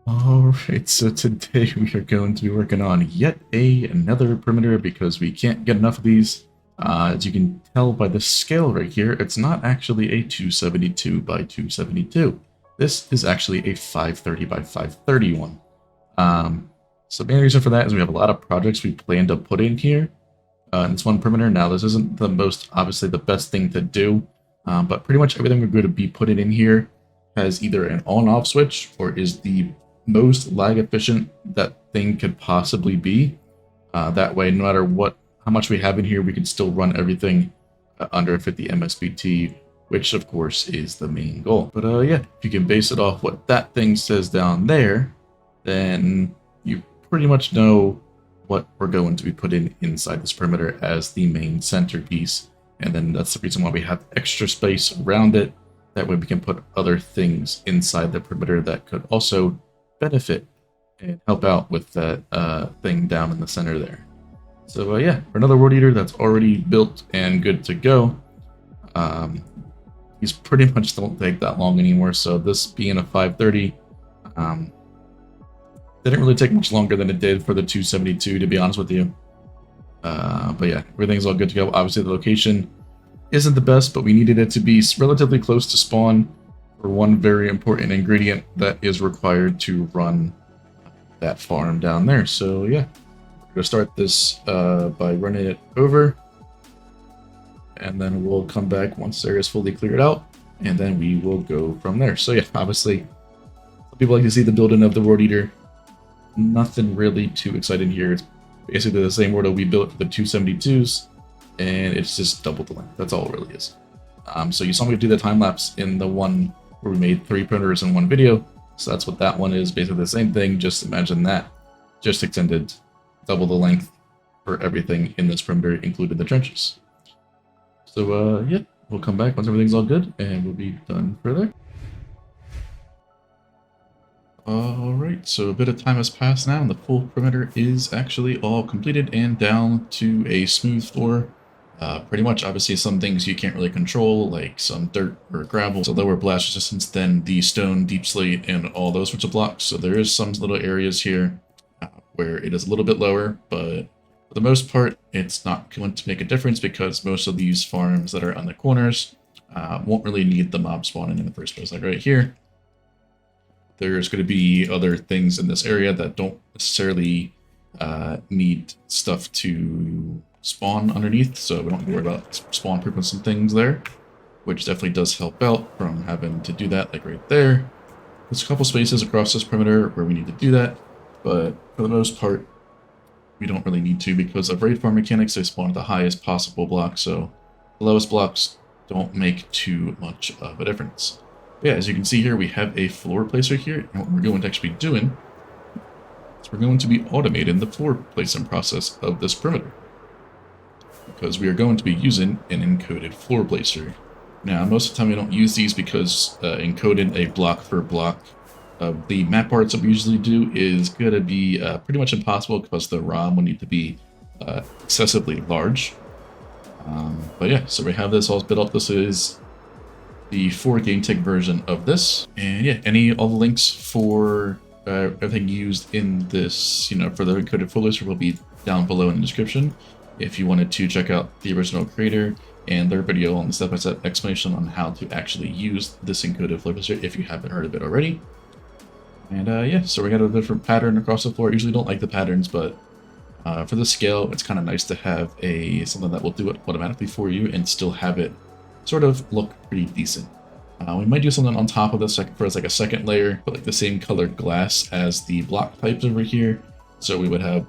Alright, so today we are going to be working on yet another perimeter because we can't get enough of these. As you can tell by the scale right here, it's not actually a 272 by 272. This is actually a 530 by 531. So the main reason for that is we have a lot of projects we plan to put in here in this one perimeter. Now, this isn't the most, obviously, the best thing to do, but pretty much everything we're going to be putting in here has either an on-off switch or is the most lag efficient that thing could possibly be. That way, no matter how much we have in here, we can still run everything under 50 MSBT, which of course is the main goal. But yeah, if you can base it off what that thing says down there, then you pretty much know what we're going to be putting inside this perimeter as the main centerpiece. And then that's the reason why we have extra space around it. That way we can put other things inside the perimeter that could also benefit and help out with that thing down in the center there. So yeah, for another World Eater that's already built and good to go, these pretty much don't take that long anymore. So this being a 530, didn't really take much longer than it did for the 272, to be honest with you. But yeah, everything's all good to go. Obviously the location isn't the best, but we needed it to be relatively close to spawn for one very important ingredient that is required to run that farm down there. So yeah, we're gonna start this by running it over, and then we'll come back once the area is fully cleared out, and then we will go from there. So yeah, obviously people like to see the building of the World Eater. Nothing really too exciting here. It's basically the same world we built for the 272s, and it's just double the length. That's all it really is. So you saw me do the time lapse in the one where we made 3 perimeters in one video. So that's what that one is. Basically the same thing. Just imagine that, just extended double the length for everything in this perimeter, including the trenches. So yeah, we'll come back once everything's all good, and we'll be done for there. Alright, so a bit of time has passed now, and the full perimeter is actually all completed and down to a smooth floor. Pretty much, obviously, some things you can't really control, like some dirt or gravel, so lower blast resistance than the stone, deep slate, and all those sorts of blocks. So there is some little areas here where it is a little bit lower, but for the most part, it's not going to make a difference because most of these farms that are on the corners won't really need the mob spawning in the first place. Like right here, there's going to be other things in this area that don't necessarily need stuff to spawn underneath, so we don't have to worry about spawn frequency and things there, which definitely does help out from having to do that, like right there. There's a couple spaces across this perimeter where we need to do that, but for the most part, we don't really need to because of raid farm mechanics. They spawn at the highest possible block, so the lowest blocks don't make too much of a difference. Yeah, as you can see here, we have a floor placer here, and what we're going to actually be doing is we're going to be automating the floor placement process of this perimeter, because we are going to be using an encoded floor placer. Now, most of the time we don't use these because encoding a block for block of the map parts that we usually do is going to be pretty much impossible because the ROM will need to be excessively large. But yeah, so we have this all built up. This is the 4 game tech version of this, and yeah, all the links for everything used in this, for the encoded floor placer will be down below in the description if you wanted to check out the original creator and their video on the step-by-step explanation on how to actually use this encoded floor placer if you haven't heard of it already. And yeah, so we got a different pattern across the floor. I usually don't like the patterns, but for the scale, it's kind of nice to have something that will do it automatically for you and still have it sort of look pretty decent. We might do something on top of this for like a second layer, but like the same colored glass as the block types over here. So we would have,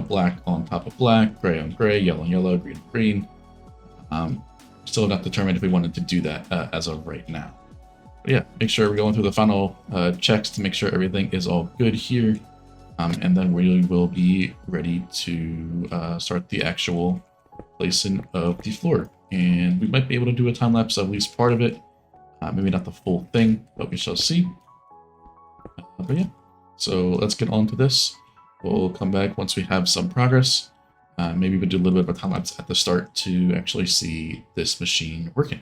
black on top of black, gray on gray, yellow on yellow, green on green. Still not determined if we wanted to do that as of right now. But yeah, make sure we're going through the final checks to make sure everything is all good here. And then we will be ready to start the actual placing of the floor. And we might be able to do a time lapse of at least part of it. Maybe not the full thing, but we shall see. But yeah, so let's get on to this. We'll come back once we have some progress. Maybe we'll do a little bit of a time lapse at the start to actually see this machine working.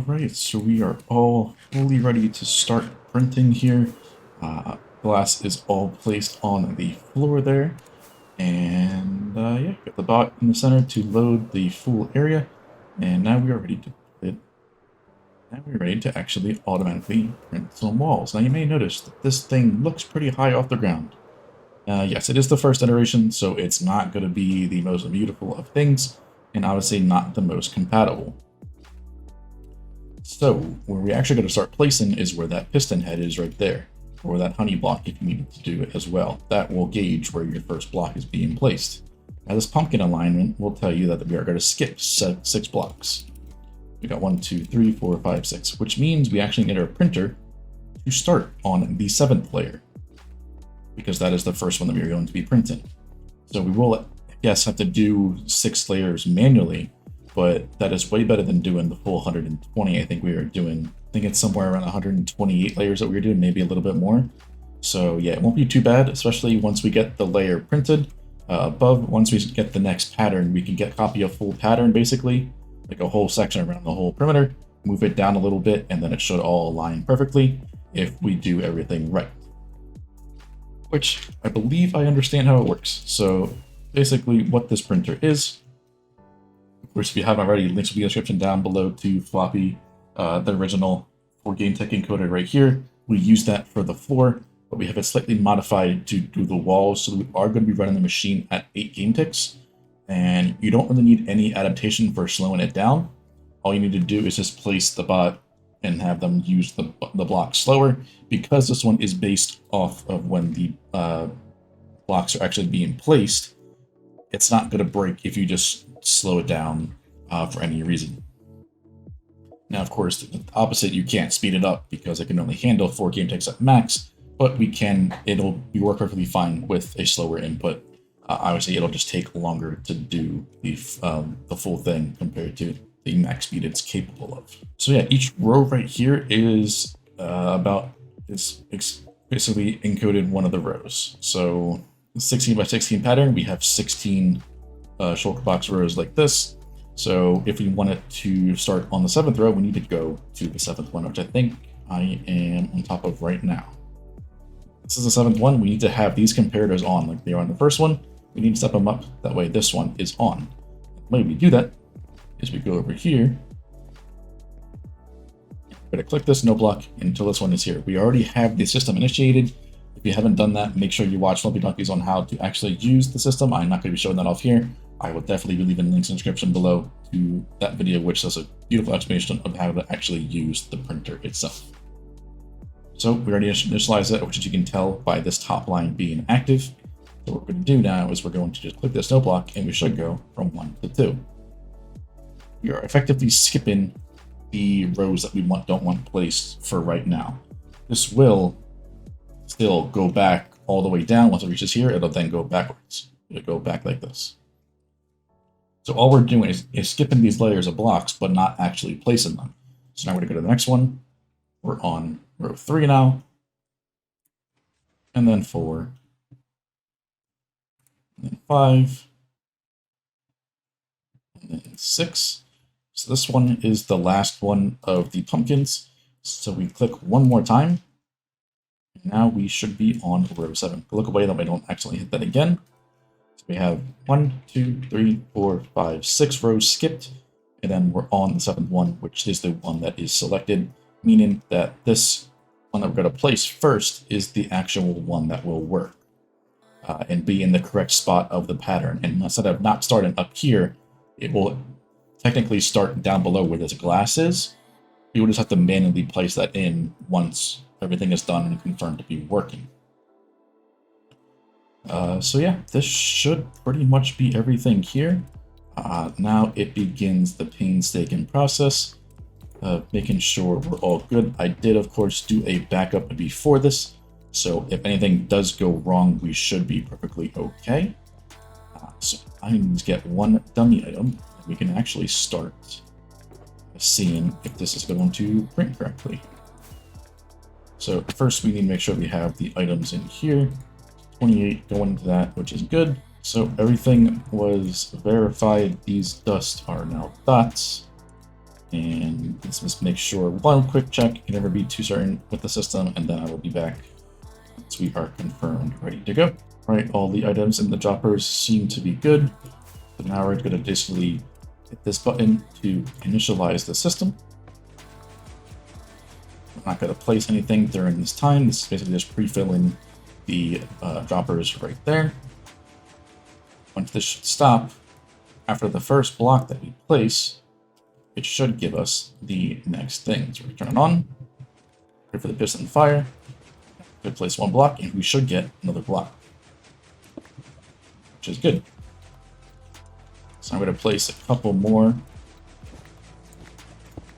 Alright, so we are all fully ready to start printing here. Glass is all placed on the floor there. And yeah, got the bot in the center to load the full area. And now we are ready to print. Now we're ready to actually automatically print some walls. Now you may notice that this thing looks pretty high off the ground. Yes, it is the first iteration, so it's not going to be the most beautiful of things, and obviously not the most compatible. So, where we actually going to start placing is where that piston head is right there, or that honey block if you needed to do it as well. That will gauge where your first block is being placed. Now this pumpkin alignment will tell you that we are going to skip 6 blocks. We got 1, 2, 3, 4, 5, 6, which means we actually need our printer to start on the 7th layer, because that is the first one that we are going to be printing. So we will, I guess, have to do 6 layers manually, but that is way better than doing the full 120. I think we are doing, I think it's somewhere around 128 layers that we were doing, maybe a little bit more. So yeah, it won't be too bad, especially once we get the layer printed. Above, once we get the next pattern, we can copy a full pattern basically, like a whole section around the whole perimeter, move it down a little bit, and then it should all align perfectly if we do everything right. Which I believe I understand how it works. So basically what this printer is, of course, if you haven't already, links will be in the description down below to Floppy, the original 4-game tech encoded right here. We use that for the floor, but we have it slightly modified to do the walls, so we are going to be running the machine at 8 game ticks, and you don't really need any adaptation for slowing it down. All you need to do is just place the bot and have them use the block slower, because this one is based off of when the blocks are actually being placed. It's not going to break if you just slow it down for any reason. Now, of course, the opposite, you can't speed it up because it can only handle 4 game ticks at max, but we can, it'll work perfectly fine with a slower input. Obviously, it'll just take longer to do the full thing compared to the max speed it's capable of. So yeah, each row right here is basically encoded one of the rows. So 16 by 16 pattern, we have 16 shulker box rows like this. So if we want it to start on the 7th row, we need to go to the 7th one, which I think I am on top of right now. This is the 7th one. We need to have these comparators on like they are on the first one. We need to step them up. That way this one is on. The way we do that is we go over here. We're going to click this no block until this one is here. We already have the system initiated. If you haven't done that, make sure you watch Flumpy Donkeys on how to actually use the system. I'm not going to be showing that off here. I will definitely be leaving links in the description below to that video, which does a beautiful explanation of how to actually use the printer itself. So we already initialized it, which as you can tell by this top line being active. So what we're going to do now is we're going to just click this no block, and we should go from 1 to 2. We are effectively skipping the rows that we don't want placed for right now. This will still go back all the way down. Once it reaches here, it'll then go backwards. It'll go back like this. So all we're doing is skipping these layers of blocks, but not actually placing them. So now we're going to go to the next one. We're on row 3 now, and then 4, and then 5, and then 6. So this one is the last one of the pumpkins. So we click one more time. Now we should be on row 7. Look away that we don't accidentally hit that again. So we have 1, 2, 3, 4, 5, 6 rows skipped, and then we're on the 7th one, which is the one that is selected, meaning that this one that we're going to place first is the actual one that will work and be in the correct spot of the pattern. And instead of not starting up here, it will technically start down below where this glass is. You will just have to manually place that in once everything is done and confirmed to be working. So yeah, this should pretty much be everything here. Now it begins the painstaking process of making sure we're all good. I did, of course, do a backup before this, so if anything does go wrong, we should be perfectly okay. So I need to get one dummy item. We can actually start seeing if this is going to print correctly. So first we need to make sure we have the items in here. 28 going into that, which is good. So everything was verified. These dust are now dots. And let's just make sure one quick check, can never be too certain with the system, and then I will be back once we are confirmed, ready to go. All right, all the items in the droppers seem to be good. So now we're going to basically hit this button to initialize the system. I'm not going to place anything during this time. This is basically just pre-filling the droppers right there. Once this should stop, after the first block that we place, it should give us the next thing. So we turn it on, wait for the piston to fire, we place one block, and we should get another block, which is good. So I'm going to place a couple more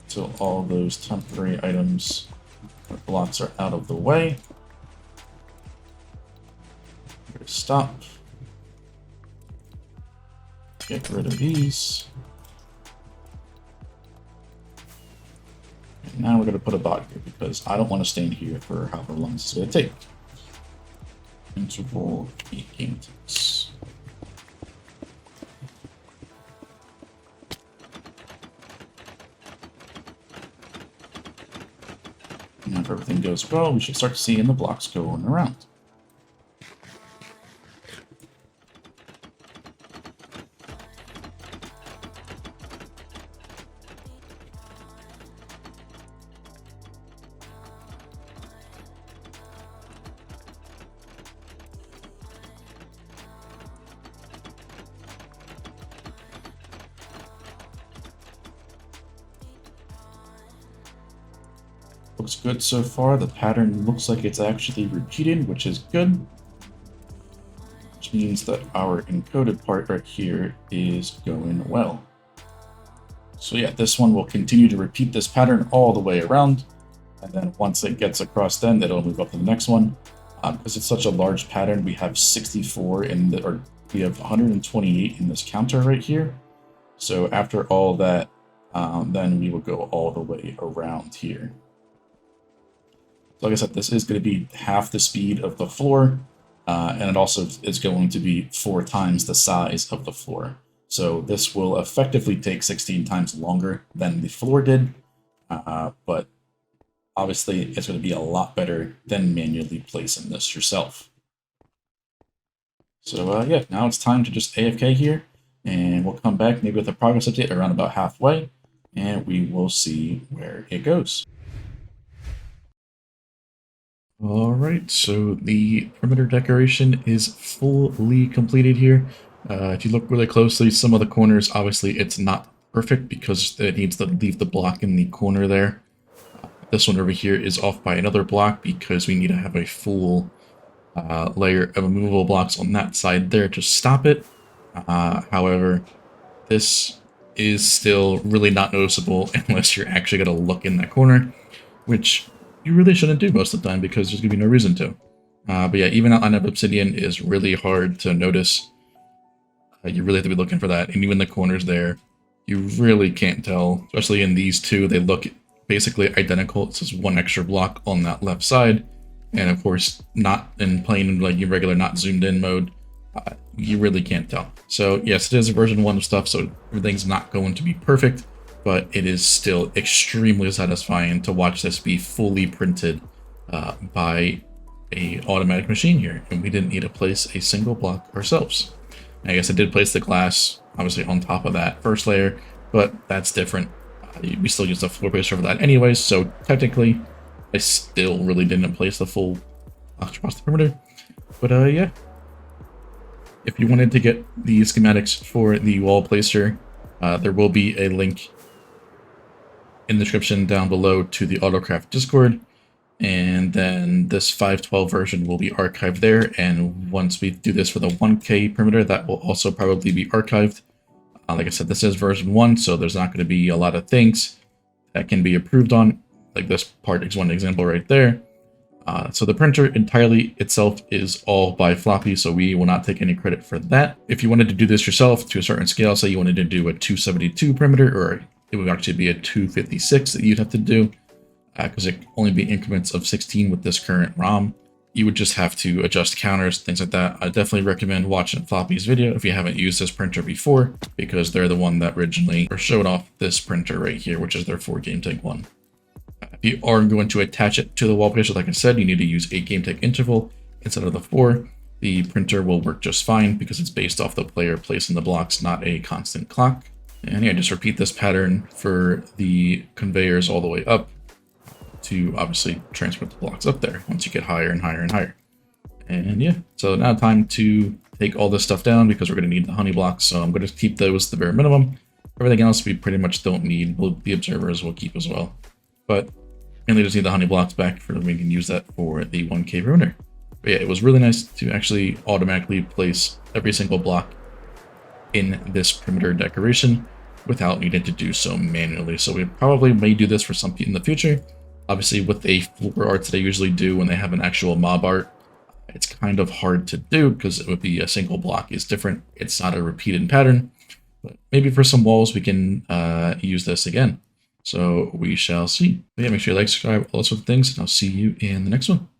until all those temporary items or blocks are out of the way. I'm going to stop. Get rid of these. And now we're going to put a bot here because I don't want to stay in here for however long this is going to take. Interval 8 game ticks. Now if everything goes well, we should start seeing the blocks going around. Looks good so far. The pattern looks like it's actually repeating, which is good. Which means that our encoded part right here is going well. So yeah, this one will continue to repeat this pattern all the way around. And then once it gets across, then it'll move up to the next one. Because it's such a large pattern, we have 64 in the, or we have 128 in this counter right here. So after all that, then we will go all the way around here. So like I said, this is going to be half the speed of the floor, and it also is going to be 4 times the size of the floor. So this will effectively take 16 times longer than the floor did, but obviously it's going to be a lot better than manually placing this yourself. So yeah, now it's time to just AFK here, and we'll come back maybe with a progress update around about halfway, and we will see where it goes. Alright, so the perimeter decoration is fully completed here. If you look really closely, some of the corners, obviously it's not perfect because it needs to leave the block in the corner there. This one over here is off by another block because we need to have a full layer of removable blocks on that side there to stop it. However, this is still really not noticeable unless you're actually going to look in that corner, which you really shouldn't do most of the time because there's going to be no reason to. But yeah, even outline of obsidian is really hard to notice. You really have to be looking for that. And even the corners there, you really can't tell. Especially in these two, they look basically identical. It's just one extra block on that left side. And of course, not in plain, like your regular not zoomed in mode, you really can't tell. So yes, it is a version 1 of stuff, so everything's not going to be perfect. But it is still extremely satisfying to watch this be fully printed by a automatic machine here, and we didn't need to place a single block ourselves. I guess I did place the glass, obviously, on top of that first layer, but that's different. We still use the floor placer for that anyways, so technically, I still really didn't place the full box across the perimeter. But yeah, if you wanted to get the schematics for the wall placer, there will be a link in the description down below to the AutoCraft Discord, and then this 5.12 version will be archived there, and once we do this for the 1K perimeter, that will also probably be archived. Like I said, this is version 1, so there's not going to be a lot of things that can be approved on, like this part is one example right there. So the printer entirely itself is all by floppy, so we will not take any credit for that. If you wanted to do this yourself to a certain scale, say you wanted to do a 272 perimeter, or it would actually be a 256 that you'd have to do, because it can only be increments of 16 with this current ROM. you would just have to adjust counters, things like that. I definitely recommend watching Floppy's video if you haven't used this printer before, because they're the one that originally showed off this printer right here, which is their 4GameTech one. If you are going to attach it to the wall picture, like I said, you need to use a GameTech interval instead of the 4. The printer will work just fine because it's based off the player placing the blocks, not a constant clock. And yeah, just repeat this pattern for the conveyors all the way up to obviously transmit the blocks up there once you get higher and higher and higher. And yeah, so now time to take all this stuff down because we're going to need the honey blocks. So I'm going to keep those the bare minimum. Everything else we pretty much don't need. The observers will keep as well. But mainly just need the honey blocks back for we can use that for the 1K ruiner. But yeah, it was really nice to actually automatically place every single block in this perimeter decoration without needing to do so manually. So we probably may do this for some people in the future. Obviously, with a floor art that I usually do when they have an actual mob art, it's kind of hard to do because it would be a single block is different. It's not a repeated pattern. But maybe for some walls we can use this again. So we shall see. But yeah, make sure you like, subscribe, all those sort of things, and I'll see you in the next one.